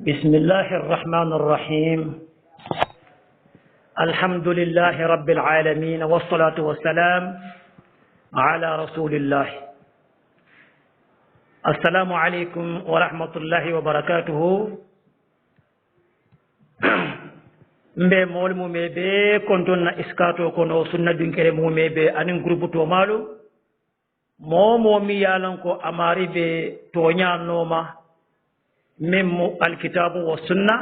بسم الله الرحمن الرحيم. الحمد لله رب العالمين والصلاة والسلام على رسول الله. السلام عليكم ورحمة الله وبركاته. mbe mol mu mebe konton na iskato kono sunna dinkere mu mebe anin groupe to malu mo mi yalan ko amari be to nyanoma memmo alkitabu wa sunna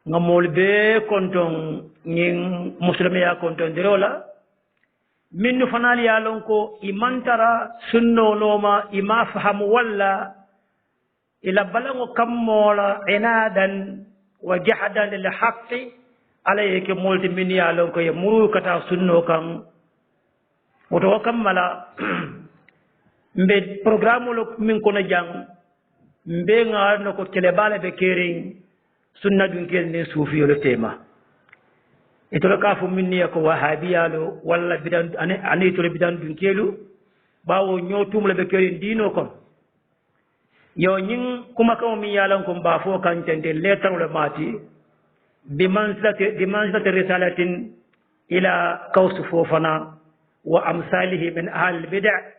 ngamol be konton nyin muslimi ya konton dirola minnu fanal yalan ko imantara sunno noma ima fahamu walla ila balango kammola inadan wa jahadan lil haqqi alayke molti min yalan ko muru kata sunno kan woto kammala mbe programme lo min kono jang mbe ngarno ko telebale be kering sunna dun kel ne sufi lo tema itolo ka fu minni ko wahabiyalo walla bidan ani to bidan dun kelu bawo nyotum le be kering dino kon yo nyin kuma ko mi yalan ko ba fo kan tende letar le mati bimanzilati risalatin ila kawsu fofana wa amsalihi min ahli bid'ah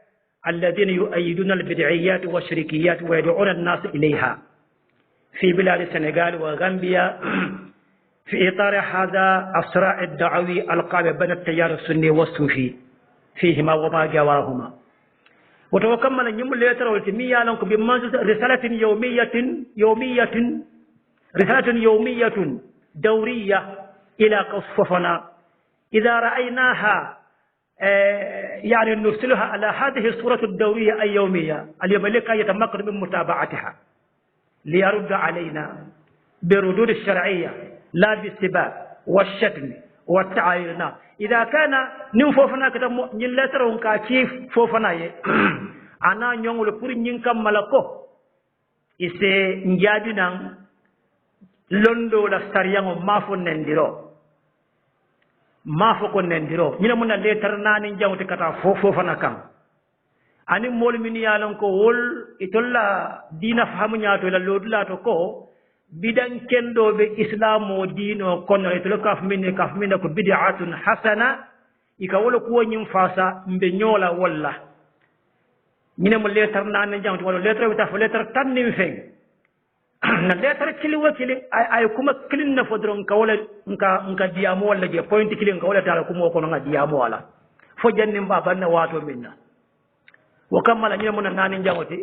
الذين يؤيدون البدعيات والشركيات ويدعون الناس إليها في بلاد السنغال وغامبيا في إطار هذا الصراع الدعوي القائم بين التيار السني والصوفي فيهما وما جاورهما. وتوكمل نيم ليتر والتمية لكم بمنزل رسالة يومية دورية إلى قصفنا إذا رأيناها يعني نرسلها على هذه الصورة الدورية اليومية اليوم لك يتمكن من متابعتها ليرد علينا بردود الشرعية لا بالسباب والشتم والتعايرنا إذا كان نفوفنا كتب نلترون كيف فوفنا أنا نقول بوري نكم ملكو إسي نجادنا لندو لستريان ما فنندرو ma foko nendiro ñina mun na letar nani jawte kata fofo fana kan ani mol min yalan ko wol itolla dina fahamu nyaato la lodula to ko bidan kendo be islamo dino kono itolo kaf min ko bid'atun hasana ika wala ko nyim fasa mbe nyola walla ñina mo letar nani jawte wala letar ta fo letar tannim feng na letar kili wakili ay kuma kilin na fodron ka wala nka diamo wala je point kilin ka wala tala kuma ko nga diamo wala fo janni ba banna wato minna wa kamala nyemo na nani njawti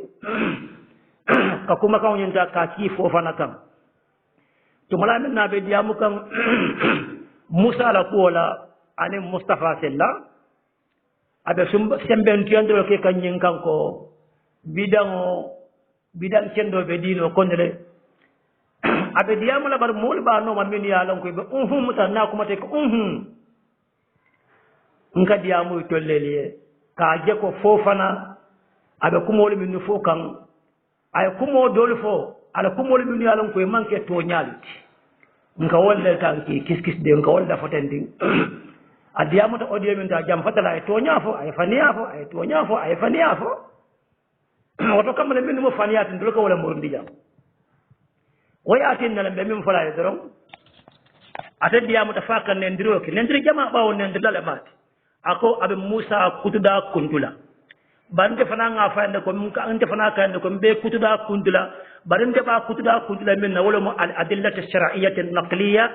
ka kuma ka nyinta ka ki fofa na kam to mala min na be diamo kan musa la ko wala ani mustafa sella abe semben tiando ke kan nyin kan ko bidan kendo be dino konele abe diamu la bar mol ba no man min ya lan ko be mutanna kuma te ko nka diamu tolleliye ka je ko fofana abe kumol min fo kan ay kumo dol fo ala kumol min ya lan ko manke to nyalti nka wolle tan ki kiskis de nka wolle fotendi adiamu to audio min ta jam fatala ay to nyafo ay faniafo ay to nyafo ay faniafo wato kamale min mo faniyatin dol ko wala murundi jam wayatin nan be min fala yedron atadiya mutafakan ne ndiro ki ndiri jama bawo ne ndala mat ako abe musa kutuda kuntula bande fana nga fande ko mun ka ante fana kan ko be kutuda kuntula barinde ba kutuda kuntula min wala mu al adillat al shar'iyyah al naqliyyah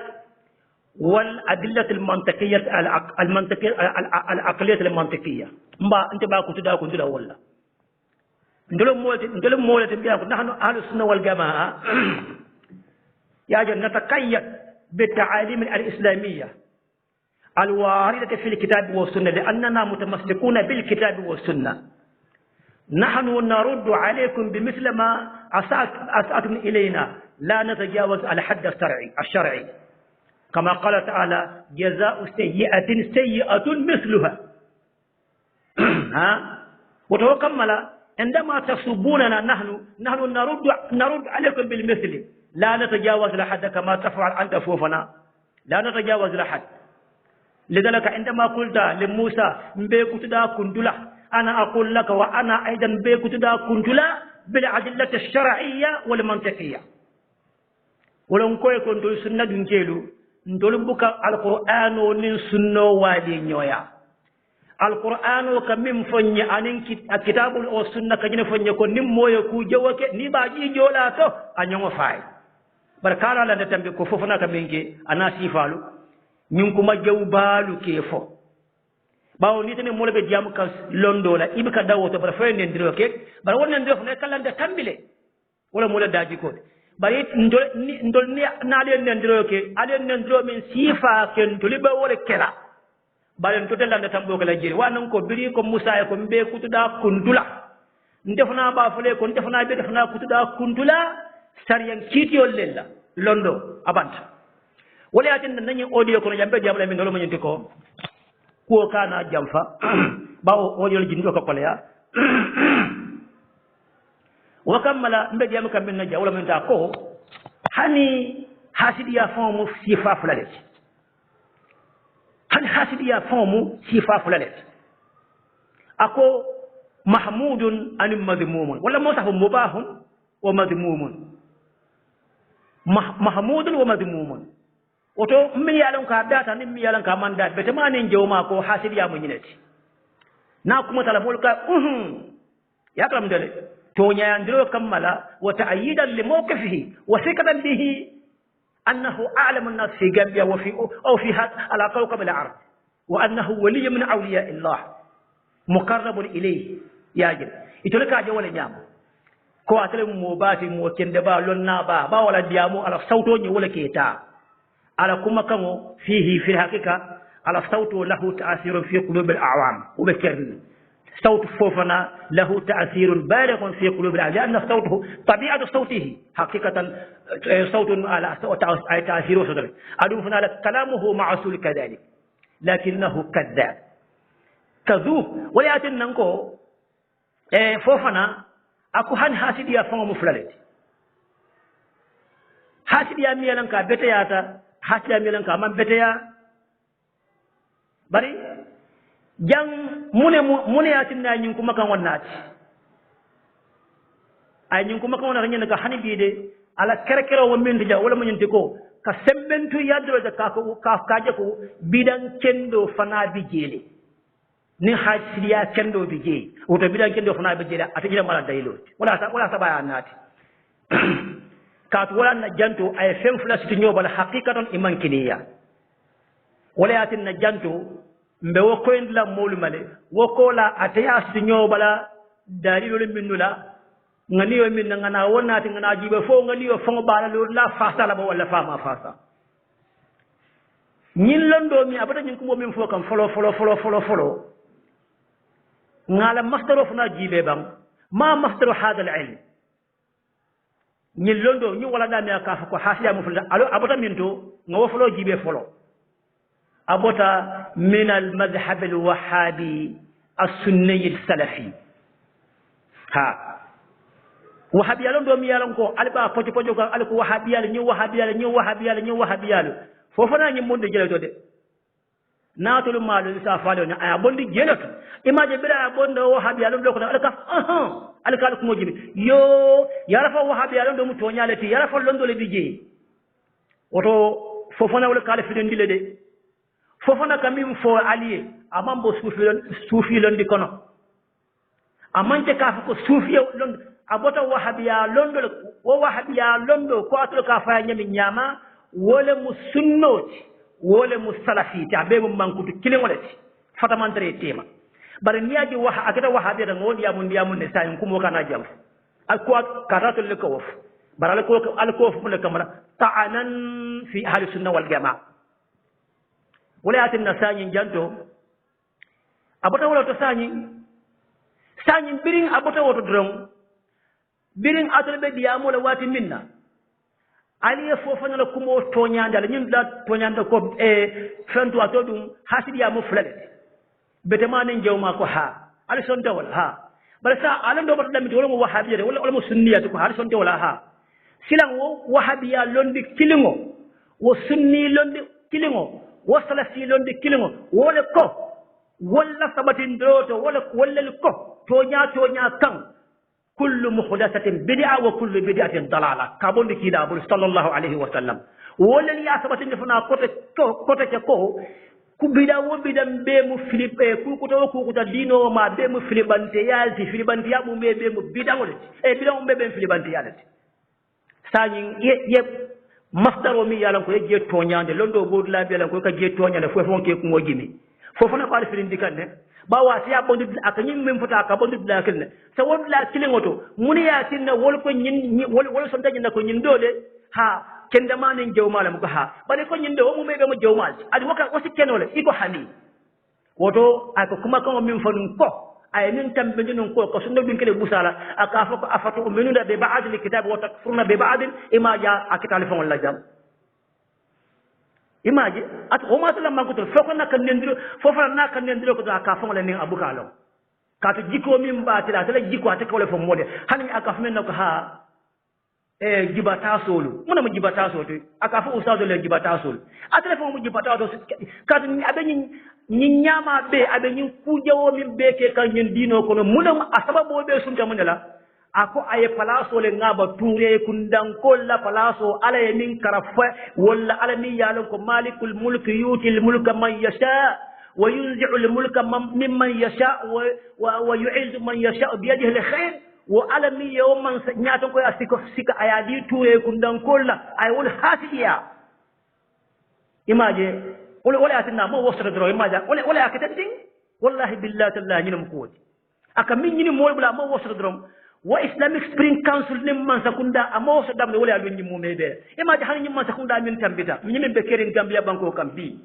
wal adillat al mantiqiyyah al mantiqiyyah al aqliyyah al mantiqiyyah mba ante ba kutuda kuntula wala ndolo molete biya ko nahnu ahlus sunna wal jamaa يجب أن نتقيد بالتعاليم الإسلامية الواردة في الكتاب والسنة لأننا متمسكون بالكتاب والسنة. نحن نرد عليكم بمثل ما أسأتم إلينا لا نتجاوز الحد الشرعي كما قال تعالى جزاء سيئة سيئة مثلها وتوكمل عندما تصبوننا نحن نرد عليكم بالمثل لا نتجاوز الحد كما تفعل أنت فوفنا لا نتجاوز الحد. لذلك عندما قلت لموسى مبيكت دا كنتلا أنا أقول لك وأنا أيضا مبيكت دا كنتلا بالأدلة الشرعية والمنطقية. wolon koye ko ndol sunna dun jelu ndol buka alqur'ano nin sunno wali nyoya alqur'ano kam min fonye anin kitabul o sunna kajine fonye ko nim moye ku jewake ni ba ji jola to anyongo fay barkala la tambe ko fofona ka benke ana sifalu ñun kuma jew balu ke fo bawo ni tane molbe diam ka londo la ibika dawoto bara fay nen diro ke bara wonen diro ne kalande tambile wala mola daji ko bari ndol ni naale nen diro ke ale nen diro min sifa ken to liba wala kela balen to telande tambo kala jeri wanan ko biri ko musa ko mbe kutuda kuntula ndefna ba fule ko ndefna be defna kutuda kuntula sariyan kitiyol lella londo abanta wala yatin nanyi audio ko jambe jamla min ngalo manyenti ko ko kana jamfa bawo audio jindo ko kolya wa kammala mbe jam kam min na jawla min ta ko hani hasidiya fomu sifa fulalet hani hasidiya fomu sifa fulalet ako mahmudun an madmumun wala mutahu mubahun wa madmumun mahmudun wa madmumun oto min yalan ka data nin mi yalan ka manda bete manen jewma ko hasidiya mo nyinati na kuma talabul ka ya kalam dele to nyandiro kammala wa ta'yidan li mawqifihi wa sikatan bihi annahu a'lamu an-nas fi gambia wa fi aw fi ala kawkab al-ard wa annahu waliy min awliya Allah muqarrabun ilayhi yajib itolaka je wala nyam ko atale mo bati mo kende ba lonna ba wala diamu ala sawto ni wala keta على كما كانوا فيه في الحقيقة على صوت له تأثير في قلوب الأعوام وبكرني صوت فوفنا له تأثير بالغ في قلوب الأعوام لأن صوته طبيعة صوته حقيقة صوت على تأثير صدره أدوفنا لك كلامه معسول كذلك لكنه كذاب كذوب ولكن ننكو فوفنا أكو هن حاسد يا فهم مفلت حاسد يا ميلانكا بتياتا hasiya milan ka man beteya bari jang mune yatin na nyin kuma kan wannati ay nyin kuma kan wannan ka hani bide ala kerekero wo min dija wala mun ko ka sembentu yadro da ka kaje ko bidan kendo fana bijele ni hasiya kendo bije oto bidan kendo fana bijele atajira mala daylo wala sabaya nati كات ولا نجانتو أي فين فلاس تنيو بلا حقيقة إيمان كنيا ولا ياتن نجانتو مبوكوين لا مول مالي وكولا أتياس تنيو بلا دليل منو لا غنيو من غنا ونا تغنا جيبه فو غنيو فون بالا لا فاسا لا ولا فاما فاسا ñin londo mi abata ñin ko min fo kam folo ngala mastaro funa jibe bam ma mastaru hada al ilm ñi londo ñu wala dami ka ko hasiya mu fulda alo abota minto ngo folo jibe folo abota min al madhhab al wahhabi as-sunni al salafi ha wahabiya londo mi yalan ko alba pojo ko alko wahabiya ñu wahabiya fofana ñi monde jele to de natul malu sa faalo ni aya bondi jelato imaje bira bondo wahabiya londo ko alka alkal ko mojibi yo yarafa wahabiya londo mu tonyalati yarafa londo le bije oto fofana wala kala fiden dile de fofana kamim fo allié amambo sufi londi kono amante ka ko sufi londo abota wahabiya londo ko atlo ka fa nyami nyama wala musunnoti wala musalafi ta be mun mankutu kilin walati fatamantere tema bare niyaji waha akata wahabiya da ngoni ya mun ne sayin kuma kana jam akwa karatul likof bare alkof mun kamara ta'anan fi ahli sunna wal jamaa wala yatin nasayin janto abota wala to sanyi birin abota wato dron birin atol be diamo la wati minna ali fofana la kumo tonyanda ñin da tonyanda ko fentu atodum hasidiya mo fulale betemane jewma ko ha ali sonta wala ha bal sa alam do bata damit wala mo wahabiya wala mo sunniya ko ha sonta wala ha silan wo wahabiya londi kilingo wo sunni londi kilingo wo salafi londi kilingo wala ko wala sabatin doto wala ko tonya kan kullu muhdathatin bid'a wa kullu bid'atin dalala kabondi kida bul sallallahu alaihi wa sallam wala ya sabatin fana kote ko ku bida wo bidam be mu filipe ku kuta dino ma be mu filibante yalti filibante yabu be mu bida wala bida mo be filibante yalti sañi ye masdaro mi yalan ko ye toñande londo bodu la yalan ko ka je toñande fofon ke ko ngojimi fofona ko alfin dikande ba wati ya bondu akany mem fota ka bondu la kelne sa won la kilingoto muni ya tinna wol ko nyin wol son taji na ko nyin dole ha kenda manin jawmalam ko ha bale ko nyin do mo mebe mo jawmal adi waka wasi kenole iko hani woto ay ko kuma ko min fanun ko ay min tambe nun ko ko sunno bin kele busala aka fa ko afatu minuna be ba'd al kitab wa takfuruna be ba'd ima ja akital fa wala jam imaji at o ma salam man ko to foko nak nendiro fofa nak nendiro ko aka fa wala ni abukalo ka to jiko min batila tala jiko ata ko le fo mode hani aka fa men ko ha jibata solu muna mu jibata so to aka fa usado le jibata sol atele fa mu jibata do ka abe ni nyama be abe ni kujawo min be ke kan nyin dino kono muna asababo be sunta munela ako aye palaso le ngaba ture kundan kolla palaso ala min karafa walla ala mi yalon ko malikul mulk yutil mulka man yasha wa yunzi'u al mulka mimman yasha wa yu'izzu man yasha bi yadihi al khair wa alami yawman nyaton ko sika ayadi ture kundan kolla ay wol hasiya imaje wala atina mo wasra dro imaja wala akatati wallahi billahi tallahi nyinum ko aka min nyini mo bula mo wasra dro wa Islamic Spring Council nim man sakunda amo so damne wala alwin nyimo mebe imaje han nyim man sakunda min tambita nyim be kerin gambia banko kambi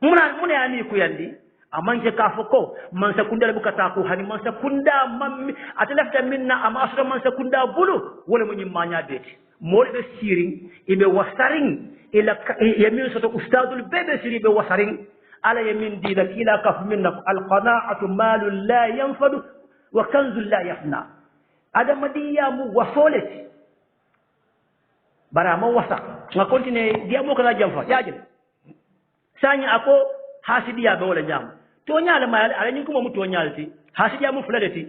muna yani ku yandi amanje kafoko man sakunda le bukata ko hani man sakunda mammi atalafta minna ama asra man sakunda bulu wala mo nyimma nya deti mo be siring ibe wasaring ila yamin soto ustadul bebe siri be wasaring ala yamin dina ila kaf minna al qana'atu malul la yanfadu wa kanzul la yafna adama diya mu wasoleti bara mo wasa nga continue dia mo kala jamfa yaajin sanya ako hasidiya be wala jam to nyaala ma ala nyin ko mo to nyaalti hasidiya mu fuladeti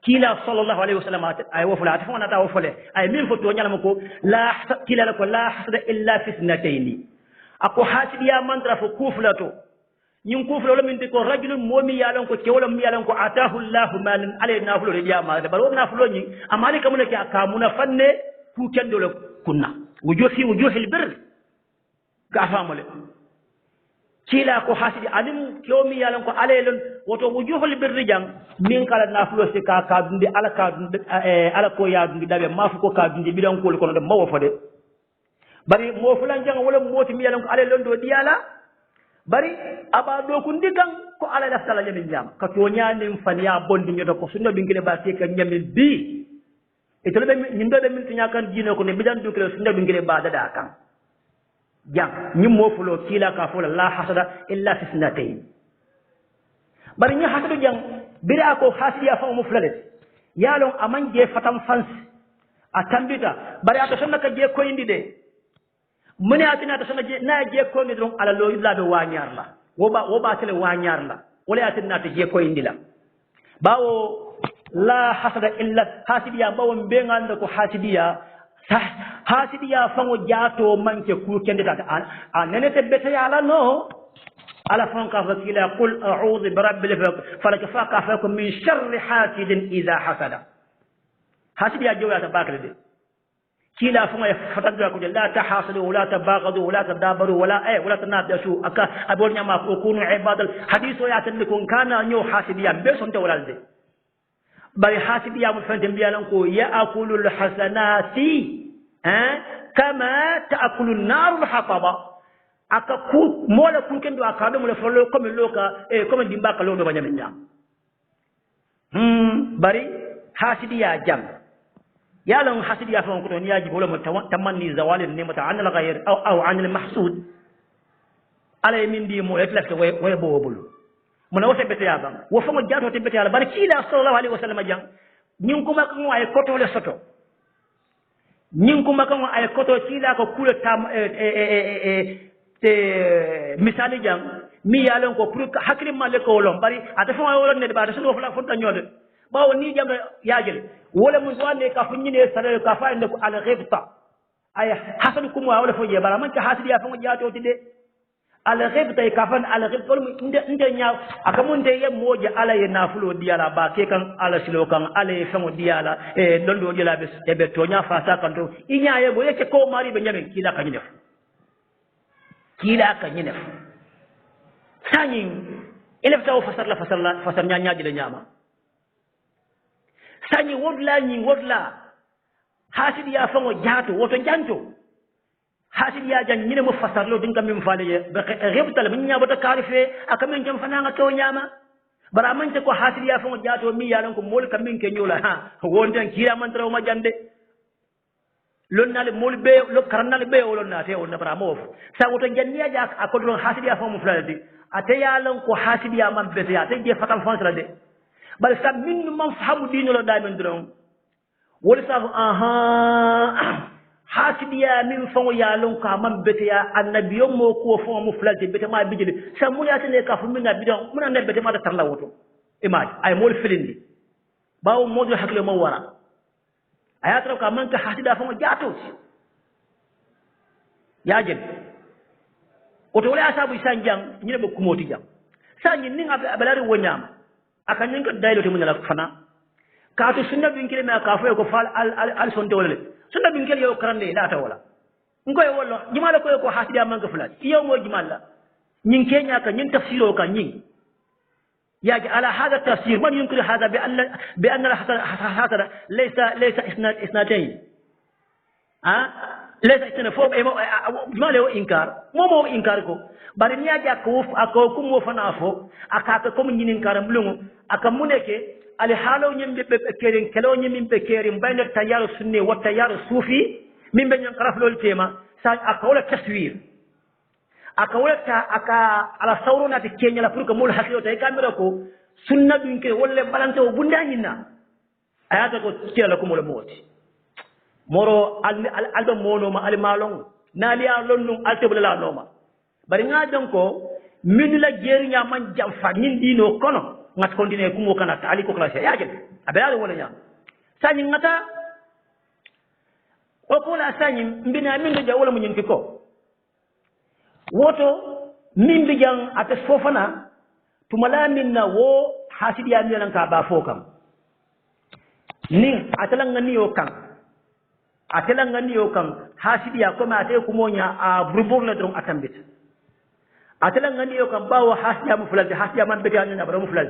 kila sallallahu alaihi wasallam ay wa fulata fona ta wa fule ay min fo to nyaala ko la kila ko la hasada illa fi ithnatayn ako hasidiya mantra fo kuflato nyin kuflo min ko rajulun momi yalon ko kewlam mi yalon ko atahu allah malan alayna fulo de jama da baro na fulo nyi amali kamuna ki akamuna fanne ku kendo le kunna wujuhil birr ka famale kila ko hasidi alim kewmi yalon ko alaylon woto wujuhul birr jang min kala na fulo se ka dundi ala ka dundi ala ko ya dundi dabe mafu ko ka dundi bidan ko ko de mawo fode bari mo fulan jang wala moti mi yalon ko alaylon do diala bari aba do ko ndigan ko ala daftala nyamin jam ka to nyaani faniya bondi nyodo ko sunno bingile ba te ka nyamin bi e to be nyindo be min tinya kan dino ko ne bidan du ko sunno bingile ba dada kan jam nyim mo fulo kila ka fulo la hasada illa fi sunnatayn bari nya hasadu jang bira ko hasiya fa mu fulalet yalon amanje fatam fans atambita bari ato sunna ka je ko indi de mune atina ta sanaje na je ko ni don ala lo illa do wanyar la wo ba tele wanyar la wala atina ta je ko indila bawo la hasada illa hasidiya bawo mbenganda ko hasidiya fango jato manke ku kendita anene te beta yala no ala fanka fakila qul a'udhu bi rabbil falak faqa fakum min sharri hasidin idha hasada hasidiya joya ta bakale kila funga fatadra ko la tahasadu wala tabagadu wala tadabaru wala tanabashu aka abol nyama ko kunu ibadal hadithu ya tan ko kana nyo hasidiya be sonte walalde bari hasidiya mu fante biyalan ko ya akulul hasanati kama taakulu an-nar al-hataba aka ku mola kun kendo aka do mo le folo comme loka comme dimba ka lo do banyamin jam bari hasidiya jam يالون حسد يا فهم كتوني يجي بقوله تمني زوال النعمة عن الغير أو عن المحسود على يمين دي مو يتلف ويبو بلو من وسط بتيابا وفهم الجاتو تبتيابا بارك إلى صلى الله عليه وسلم جان نينكم أكون أي كتو لسطو نينكم أكون أي كتو كيلا كقول تام مثال جان مي يالون كقول حكيم مالك أولم باري أتفهم أولم ندبار سنو فلا فنتا نيود باو ني جام ياجل wala mun wande ka fu nyine sala ka fa inde ko al ghibta ay hasadukum wa wala fo je bara man ka hasidi ya fa mo jaato tide al ghibta ka fa al ghibta nde nyaaw aka mun de yem moje ala ye nafulo diala ba ke kan ala silo kan ala ye fa mo diala e dondo diala be e be to nya fa sa kan to inya ye bo yake ko mari be nyame kila ka nyine kila ka nyine sanyin ilaf taw fasar nya jile nyama sanyi wodla nyi wodla hasidi ya fango jaato woto janto hasidi ya jan nyine mo fasarlo dinga min faale ye be rebtal min nya bota kalife akamen jam fananga to nyama bara man ko hasidi ya fango jaato mi yalan ko mol kamin ke nyola ha wonten kira man traw ma jande lonnale mol be lo karnal be wolonna te wonna bara mo sa woto janniya ja akodro hasidi ya fango fulade ate yalan ko hasidi ya man be ya te je fatam fonsra de bal sa min man fahamu dino lo damen dron wala sa hasidiya min fango yalon ka man bete ya annabiyo mo ko fo mo flalde bete ma bijili sa mun ya tane ka fu min na bidon mun na bete ma ta tarla woto imaj ay mol filindi bawo mojo hakle mo wara ayatra ka man ka hasida fango jaato ya jel oto wala asabu sanjang nyine be kumoti jam sanyi ninga abalari wonyama akan ninka daylo te munala fana kaatu sunna bin kile ma ka fo ko fal al sonte wala sunna bin kile yo karande la ta wala ngoy wollo jimala ko hasidiya man ka fulat yow mo jimala nyin kenya ka nyin tafsiro ka nyin yaji ala hada tafsir man yunkir hada bi anna hada laysa isnatayn laysa isna fo jimala yo inkar mo inkar ko bari ni aja ko mo fana fo aka ko mun nyinin karam lungu aka muneke ali halo nyimbe be kerin kelo nyimbe kerin bayna tayyar sunni wa tayyar sufi min be nyan karaf lol tema sa aka wala taswir aka wala ta aka ala sawruna te kenya la pour que mul hakio tay kamera ko sunna dun ke wolle balante o bunda nyina ayata ko kela ko mul moti moro aldo mono ma al malong naliya lonnum altebla la noma bari nga don ko min la jeri nya man jam fa nin dino kono ngat continue kumo kana tali ko classe ya jel abela wala nya sanyi ngata o ko la sanyi mbina min do wala mu nyin ko woto min bi jang ate fofana tumala minna wo hasidi ya mi lan ka ba fokam nin atalan ngani yo kan atalan ngani yo kan hasidi ya ko ma ate kumonya a burbur la drum atambit atala ngani yo kan bawo hasiya mu fulal hasiya man beti anya bara mu fulal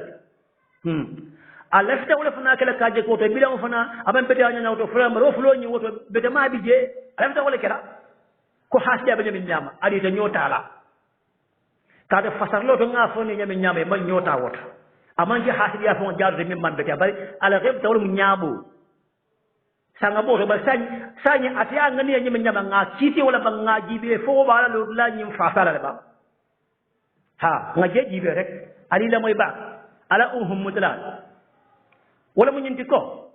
alafta wala fana kala kaje ko to bilan fana aban beti anya to fulal maro fulo nyi woto beti ma bije alafta wala kala ko hasiya be min nyama ali ta nyota la kada fasarlo to nga foni nyame nyama man nyota woto aman ji hasiya fon jaadu min man beti bari ala ghib tawul mu nyabo sanga bo to ba sanyi atiya ngani nyame nyama nga kiti wala ba nga jibe fo ba la la nyim fasara ba ha ngaje jibe rek ali la moy ba ala mutla wala mu nyinti ko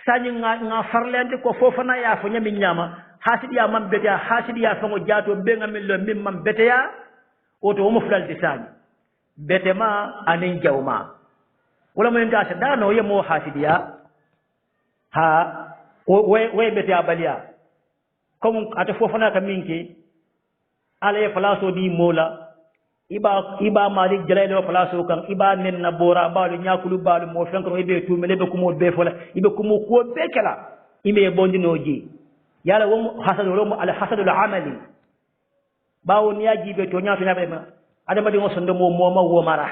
sanyi nga farlende ko fofana ya fo nyami nyama hasidiya man bete hasidiya fo ngo jaato be ngam lo mim man bete ya oto mo fulal di sanyi bete ma anin jawma wala mu nta da no yemo hasidiya ha we bete abaliya comme ata fofana ka minki ala e falaso di mola iba malik jalaylo place kan iba nen na bora balu nyakulu balu mo fenko ibe tu mele be ko mo be fola ibe ko mo ko be kala ime bondinoji yala won hasadu lo al hasadu al amali bawo niyaji be to nyaato nyabe ma adama di ngo sondo mo ma wo mara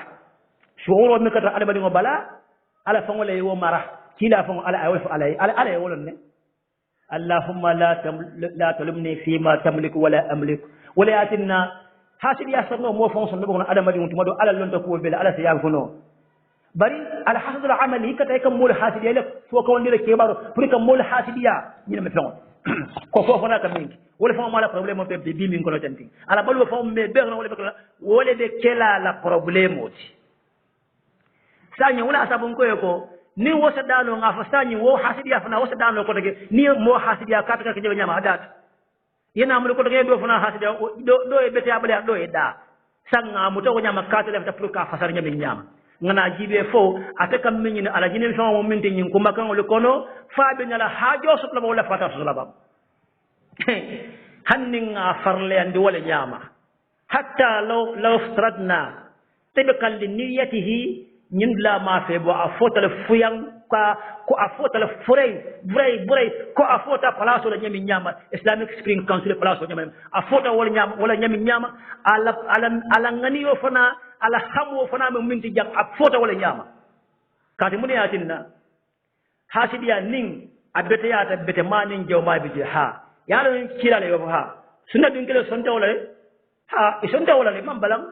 shuuro mi kata adama di ngo bala ala fangole wo mara kila fang ala ay wolf ala wolon ne allahumma la talumni fi ma tamliku wala amliku wala yatinna hasidi ya sanno mo fonso ndo bono adama di mutuma do ala lonta ko bela ala siya funo bari al hasad al amali kata kam mol hasidi la fo ko ndire ke baro pour kam mol hasidi ya ni me fon ko fofo na kam mingi wala fo mala problème be bi min ko no tanti ala balu fo me be no wala be kela la problème oti sanya wala sabun ko ni wosa dano nga fa sanyi wo hasidi ya fana wosa dano ko tege ni mo hasidi ya kata ka nyama hadat yena mu ko tege do fana hasidi do e bete abale do e da sanga mu to nyama kata le ta pour ka fasar nyama nyama ngana jibe fo atakam min ala jinin so mo min tin ko makan le kono faabe nyala haajo sotla wala fata sotla ba hanninga farle andi wala nyama hatta law stradna tibqal li niyyatihi ñin la ma fe bo afota le fuyang ko afota le buray ko afota place la ñami ñama Islamic Spring Council place la ñama afota wala ñami ñama ala ngani yo fana ala xamoo fana mo minti jang afota wala ñama kati mun yatinna hasidiya ning abete yata bete manin jawma bi ha yalo kila le yo ha sunna dun kele sonta wala ha sonta wala le man balam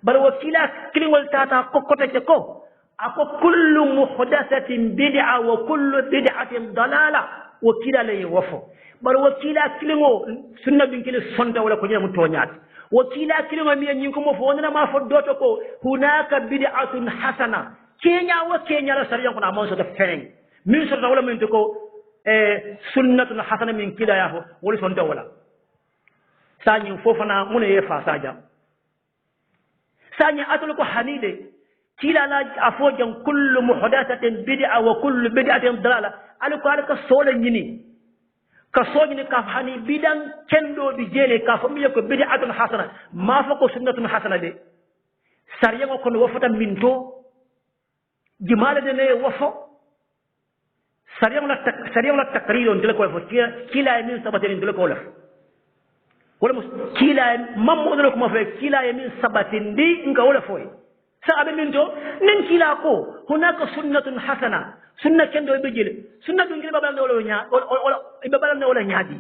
bal wakila kilingol tata kokote ko ako kullu muhdathatin bid'a wa kullu bid'atin dalala wakila le wafo bal wakila kilingo sunna bin kile sonta wala ko nyam toñat wakila kilingo mi nyin ko mo fo na ma fo doto ko hunaka bid'atun hasana kenya la sariya ko na mo so ta fereng min so wala min ko sunnatun hasana min kila ya fo wala sonta wala sanyi fofana mun ye fa saja sanya atul ko hanide kila la afojan kullu muhdathatin bid'a wa kullu bid'atin dalala alko alka sole nyini ka sojini ka hani bidan kendo bi jele ka fami ko bid'atun hasana ma fa ko sunnatun hasana de sariya ko no wafata minto jimala de ne wafo sariya la takriron de ko fo kila min sabatin de ko la wala kila mammo do ko ma fe kila min sabatin di nga wala foy sa abe min do nen kila ko hunaka sunnatun hasana sunna kendo be jele sunna do ngir babal wala nya wala babal wala nyaadi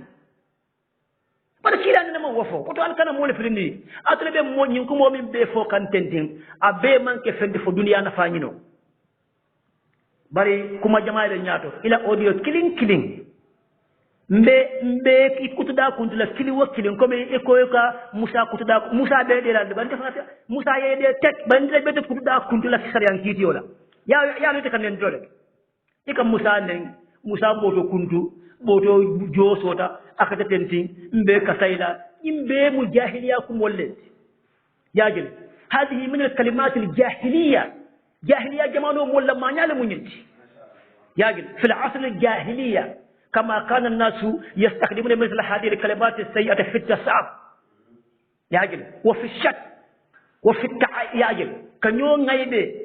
para kila ne mo wofo ko to al kana mo le firindi atule be mo nyin ko mo min be fo kan tendin abe manke fendi fo duniya na fañino bari kuma jama'a de nyaato ila audio killing mbe ikutuda kuntula kili wakilin comme eko ka Musa be de la ban defata Musa ye de tek ban de be kutuda kuntula sariyan kiti wala ya no te kan nen dole ikam Musa boto kuntu boto josota akata tenti mbe kasaila imbe mujahiliya kum wolle yajil هذه من الكلمات الجاهلية جمالهم ولا ما يعلمون يجل في العصر الجاهلية كما كان الناس يستخدمون مثل هذه الكلمات السيئة في التصعب يجل وفي الشك وفي يجل كان يوم غيبه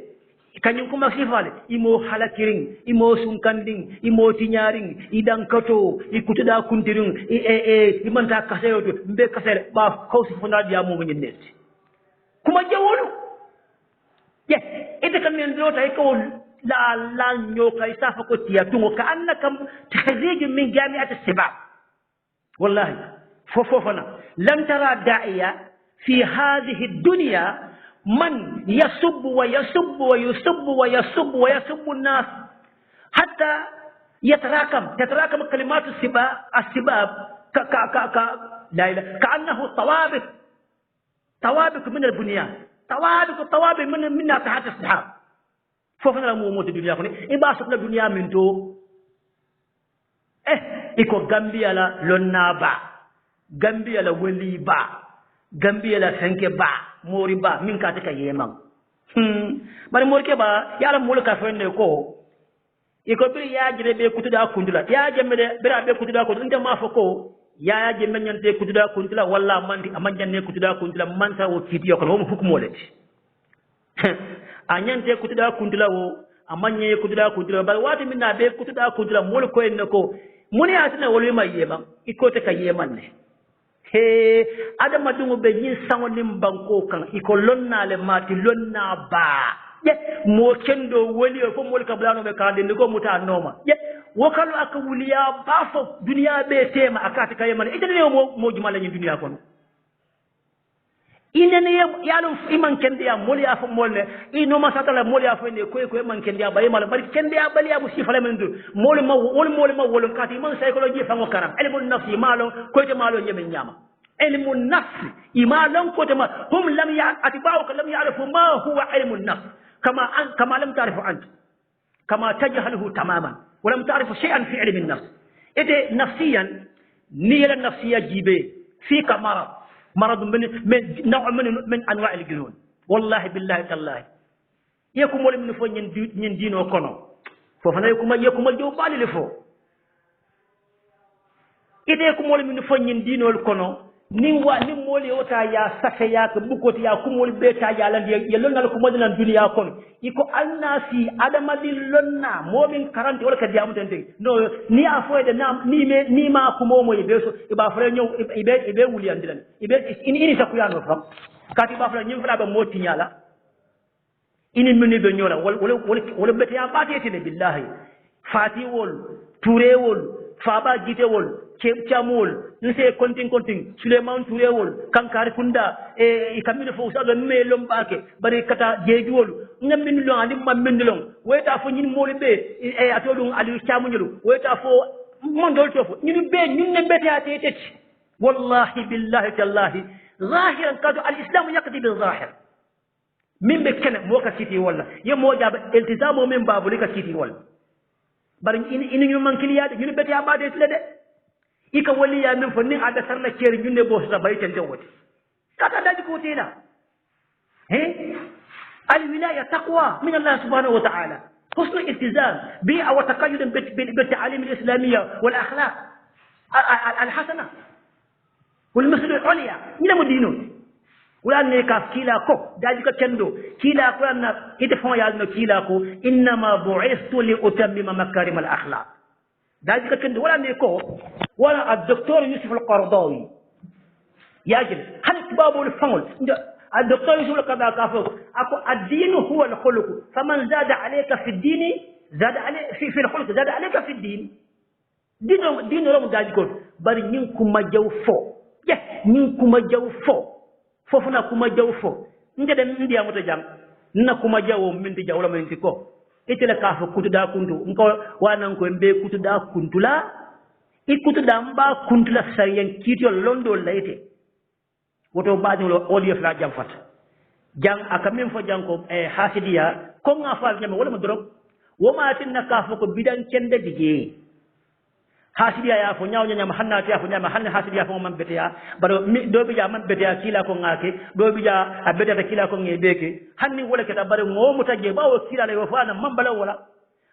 كان يوم كما سيفال إمو حلقين إمو سنكندين إمو تنيارين إدان كتو إكتدا كنترين إمان تا كسيرو مبه كسير با خوص فنال ديامو من الناس كما جاولو إذا كان يندلو تايكو لا نيوكا يسافكو تياتونغو كأنك تخريج من جامعة السباع والله فوفوفنا لم ترى داعية في هذه الدنيا من يسب ويسب ويسب ويسب ويسب الناس حتى تتراكم كلمات السباب لا إله كأنه طوابق من البنيان طوابق من تحت السحاب فوفنا لموت الدنيا كوني إبا سبنا الدنيا من تو إكو غامبيا لا لونا با غامبيا لا ولي با غامبيا لا فنكي با mori ba min ka taka yeman bari morke ba yala mol ka fenne ko iko bir ya jire be kutuda kundula ya jemme de bira be kutuda ko nte ma foko ya jemme nyante kutuda kundula walla mandi amanjanne kutuda kundula manta wo kitiyo ko mo hukumo le anyante kutuda kundula wo amanye kutuda kundula bari wati minna be kutuda kundula mol ko en ko muni atina wol ma yema iko taka yeman ne he adama dungu be yin sango nim banko kan iko lonna le mati lonna ba ye mo kendo woli ko mo ka blano be kande ndiko muta noma ye wokalu aka wuliya bafo duniya be tema akati kaye man ite ne mo jumala ni duniya kono inene yalo iman kende ya moli afa molne ino masatala moli afa ne ko man kende ya baye mala bari kende ya bali abu sifale men du moli ma wol kati man psychology fango karam ilmu nafsi malo ko te malo yemen nyama ilmu nafsi imalon ko te ma hum lam ya atba'uka lam ya'rifu ma huwa ilmu nafs kama lam ta'rifu ant kama tajhaluhu tamaman wa lam ta'rifu shay'an fi ilmi an-nafs ite nafsiyan niyya nafsiya jibe fi مرض من نوع من انواع الجنون والله بالله تالله يكمل من فو نين دينو كونو فوفنا يكمل جو بالي لفو إذا يكمل من فو نين دينو كونو nin moli wota ya saka ya ka bukoti ya kumol beta ya lan ya lonna ko modina duniya kon iko annasi adama din lonna momin karante wala ka diamu tente no ni afoyde na ni ma ko momo ibe so iba fere nyaw ibe wuli andilan ibe ini sakuyano fam kati ba fere nyim fala ba moti nyala ini mini be nyola wala beta ya batete billahi fati wol touré wol faba gite wol chamul nse konting Suleiman Touré wol kankari kunda e kamino fo sa don me lombake bari kata jejuwol ngamin lo andi mammin long weta fo nyin moli be e atodum ali chamunyulu weta fo mondol tofo nyin be nyin ne beti ate wallahi billahi tallahi zahiran kadu al-islam yaqdi bil zahir min be kene mo ka siti walla yemo jaba iltizamu min babu lika siti walla bari ini ñu man kiliyaade ñu beti abade de ika wali ya min fonni ada sarna keri ñunne bo sa bay tan wote kata daji ko tela al wilaya taqwa min Allah subhanahu wa ta'ala حسن الالتزام بيئة وتقيد بالتعاليم الإسلامية والأخلاق الحسنة والمثل العليا من مدينون ولأن كاف كيلاكو ذلك كندو كيلاكو أن يدفعون يالنا كيلاكو إنما بعثت لأتمم مكارم الأخلاق ذلك كندو ولا نيكو ولا الدكتور يوسف القرضاوي يجب هل بابو الفنول الدكتور يوسف القرضاوي كافو أكو الدين هو الخلق فمن زاد عليك في الدين زاد عليك في الخلق زاد عليك في الدين دين لهم ذلك بل نينكم ما جوفو نينكم ما جوفو fofuna kuma jaw fo ngede ndiya moto jam na kuma jawo minti jawla minti ko itela ka fo kutuda kuntu nko wanan ko mbe kutuda kuntula ikutuda mba kuntula sariyan kitio londo layte woto baadi lo odiyo fla jam fat jang aka min fo janko hasidiya ko nga fal nyama wala mo drog woma tinna ka fo ko bidan kende dige hasidiya ya fo nyaaw nyama hannati ya fo nyama hanne hasidiya fo man beteya baro do bi ja man beteya kila ko ngake do bi ja abeta kila ko ngebeke hanni wala keta bare ngomu tagge bawo kila la yofana mambala wala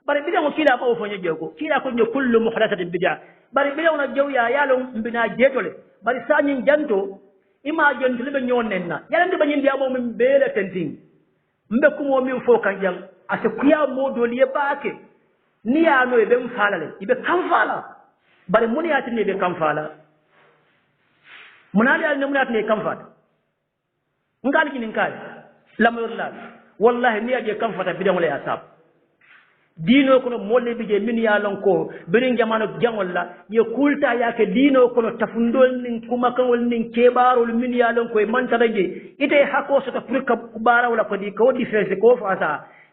bare bidan ko kila bawo fo nyege ko kila ko nyo kullu muhdathatin bid'a bare bidan na jaw ya yalo mbina jetole bare sanyi janto ima janto libe nyonnenna yalande banyin dia mo min bele tenting mbe ko mo min fo kan jang ase kuya modo liye baake ni ya no e be mfalale ibe kam fala bari mun ya tinne be kam fala munali al ne munat ne kam fata ngal kinin kay lamullah wallahi ni aje kam fata bidan wala asab dino kono molle bije min ya lon ko birin jamano jangolla ye kulta yake dino kono tafundol nin kuma kanwol nin kebarol min ya lon ko e mantaraje ite hako so ta furka bara wala ko di ko difference ko fasa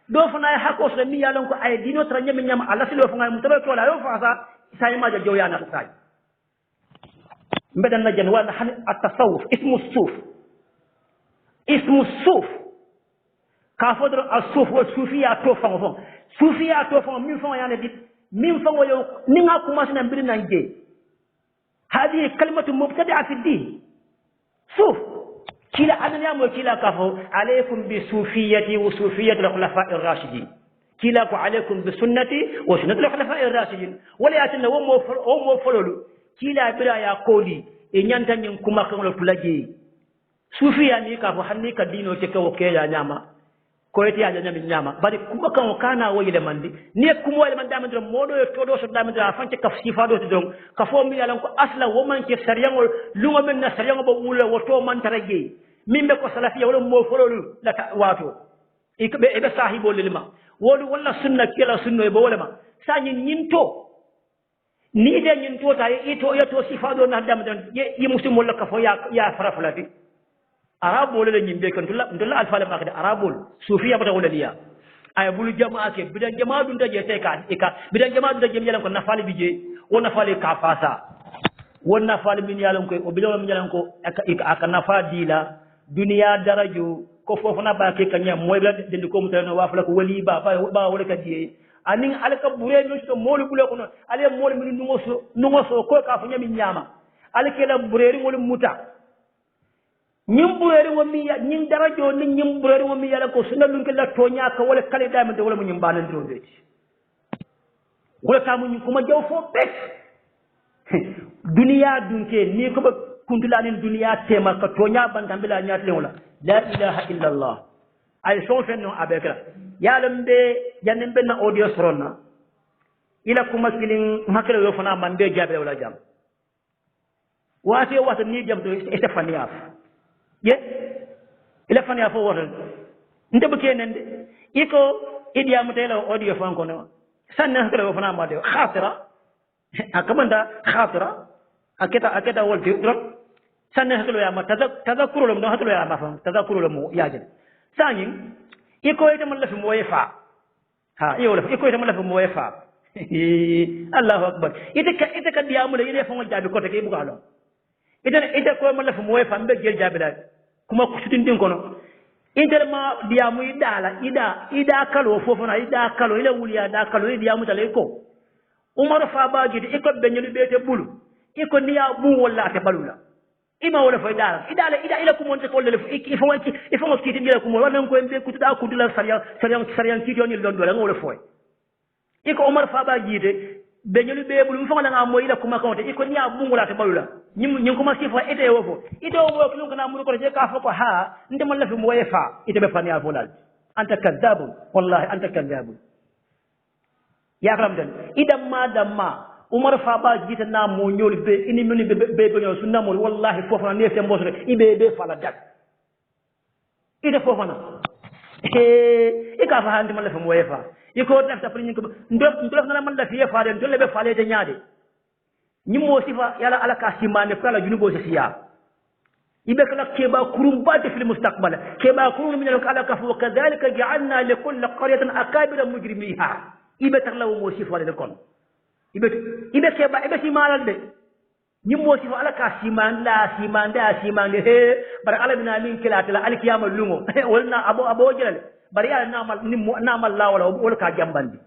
do fana hako so min ya lon ko ay dino tra nyam nyam ala silo fanga mutabe to la yo fasa sai ma jaw ya na sai mbedan na jan wa at-tasawuf ismu suf ka fodro as-suf wa sufiya to fango sufiya to fango min fango yana dit min fango yo ninga kuma sina mbiri nanje hadi kalimatu mubtadi'a fi din suf kila anani mo kila kafo alaykum bi sufiyati wa sufiyati al-khulafa'i ar-rashidin kila ko alaykum bi sunnati wa sunnati al-khulafa'i ar-rashidin wala yatina wo mo fololu kila bira ya kodi e nyanta nyin kuma kan lo tulaje sufiya ni ka fo hanni ka dino te ko ke ya nyama ko eti ya nyama bari kuma kan kana wo yele mandi ne kuma wala man damandro modo yo todo so damandro fanke kaf sifado to don ka fo mi yalan ko asla wo man ke sariyangol lungo men na sariyangol bo wula woto man taraje mimbe ko salafiya wala mo fololu la wato ikbe ebe sahibo lilma wolu wala sunna kila sunno e bo wala ma sa nyinto ni de nyinto ta ito yato sifado na damandro yi muslim wala ka fo ya farafulati arabu wala nyimbe kan ndulla alfala ma kada arabul sufiya bata wala liya ay bulu jamaa ke bidan jamaa dun daje te ka bidan jamaa dun daje yalan ko nafali bije wona fali ka fasa wona fali min yalan ko o bidan min yalan ko aka nafa dila duniya darajo ko fofu na ba ke kanya moy la dendi ko mutano wa fala ko wali ba wala ka diye anin alaka bure no to molu bule ko no ale molu min nungo so ko ka fa nyami nyama alake la bure ri wala muta ñim bureri wo mi ya ñin darajo ni ñim bureri wo mi ya ko sunna lun ke la tonya ka wala kale dama de wala mu ñim banan diro de wala ta mu kuma jaw fo bes duniya dunke ni ko ba kuntulanin duniya tema ka tonya bantam bila nyaat le wala la ilaha illa allah ay so fenno abekra yalam be jannen ben na audio soronna ila kuma kilin makere yo fana man be jabe wala jam wate ni jam to estefania ye ila fania fo woto ndebe kenen iko idiya mutela audio fan ko no sanna hakere yo fana ma de khatira akamanda khatira aketa wolti drop sanna hakelo ya ma tadakuru lo no hakelo ya ma fa tadakuru lo mo yaje sanyin iko ite man la fi moye fa ha iyo la iko ite man la fi moye fa Allahu akbar ite ka diamu le ite fa mo jabi ko te ke bu galo ite ko man la fi moye fa mbe gel jabi la kuma ku sutin din kono ite ma diamu ida kalo fofo na ida kalo ile wuliya da kalo ida diamu tale ko umar fa ba gidi iko be nyulu bete bulu iko niya bu wala te balula ima wala fa ida ila ko monte ko le ifo mo kiti ngela ko mo wala ko embe kutuda ko dula sariyan kiti oni londo la ngol foy iko umar fa ba gidi be nyulu be bulu mfa nga mo ila kuma konte iko niya bu wala te balula nyim ko ma sifa ite wofo ite wo ko ngana mu ko je ka fa ko ha nde mo la fi mo fa ite be fani afolal anta kadhabun wallahi anta kadhabun ya karam den idam ma damma umar fa ba jita na mo ñol be ini mini be ñol sunna mo wallahi fofu na nefe mboso ibe be fala dak ide fofu na ka fa handi man la fa mo yefa iko def ta prin ko ndof na man la fi yefa den tolle be fale te nyaade nyimo sifa yala ala ka simane kala junubo siya ibe kala keba kurum ba fil mustaqbal keba kurum min ala ka fa kadhalika ja'alna li kulli qaryatin akabira mujrimiha ibe tarlaw mo sifa de kon ibe keba ibe simalal de nyimmo sifa ala ka simande he bar ala bina min kilatala al kiyama lungo walna abo jelal bar ya namal la wala ka jambandi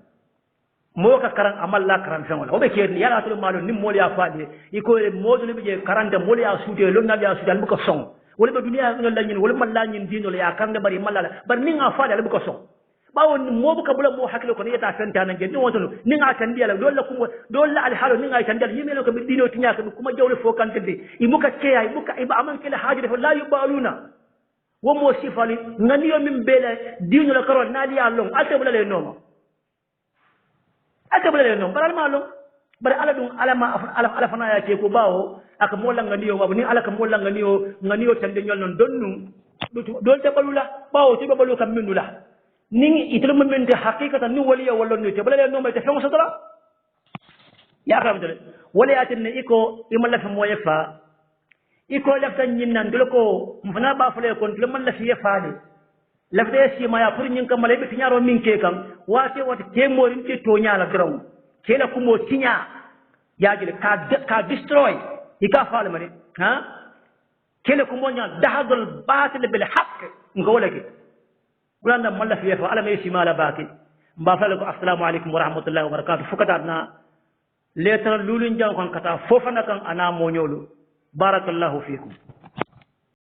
mo ka karan amal la karan fen wala obe ke yala to malo nim mo ya faade iko modu be je karande mo ya suude lonna ya suude bu ko song wala be duniya ngol la nyin wala man la nyin dino ya karande bari malala bar ni nga faade bu ko song bawo mo bu ka bula mo hakilo ko ni ta fenta nan gen ni woto ni nga tan diala do la al halu ni nga tan diala yimelo ko be dino tinya ko kuma jawle fo kan tede imuka keya imuka iba aman kala haajide fa la yubaluna wo mo sifali ngani yo min bele dino la karo nali ya long alte bula le nomo aka bala non baral ma long bara ala dum ala fana ya ke ko bawo aka mo langa niyo wabu ni ala ka mo langa niyo tande nyol non donnu do te balula bawo te balu kam minula ni itelo men de haqiqatan ni waliya wala ni te bala non te fon sotara ya kam de wala ya tin iko imalla fa moye fa iko lafta nyinnan dul ko mfana ba fule kon dul man la fi faade lafde si maya pour nyin kam malay be tinyaro min ke kam wate ke morin ke tonya la graw ke la kumo tinya yaji ka destroy ika faale mari ha ke la kumo nya dahadul batil bil haqq ngawla ke bulanda malla fi fa ala may si mala baki mba fala ko assalamu alaikum wa rahmatullahi wa barakatuh fukata na letra lulun jang kon kata fofana kan ana mo nyolu barakallahu fikum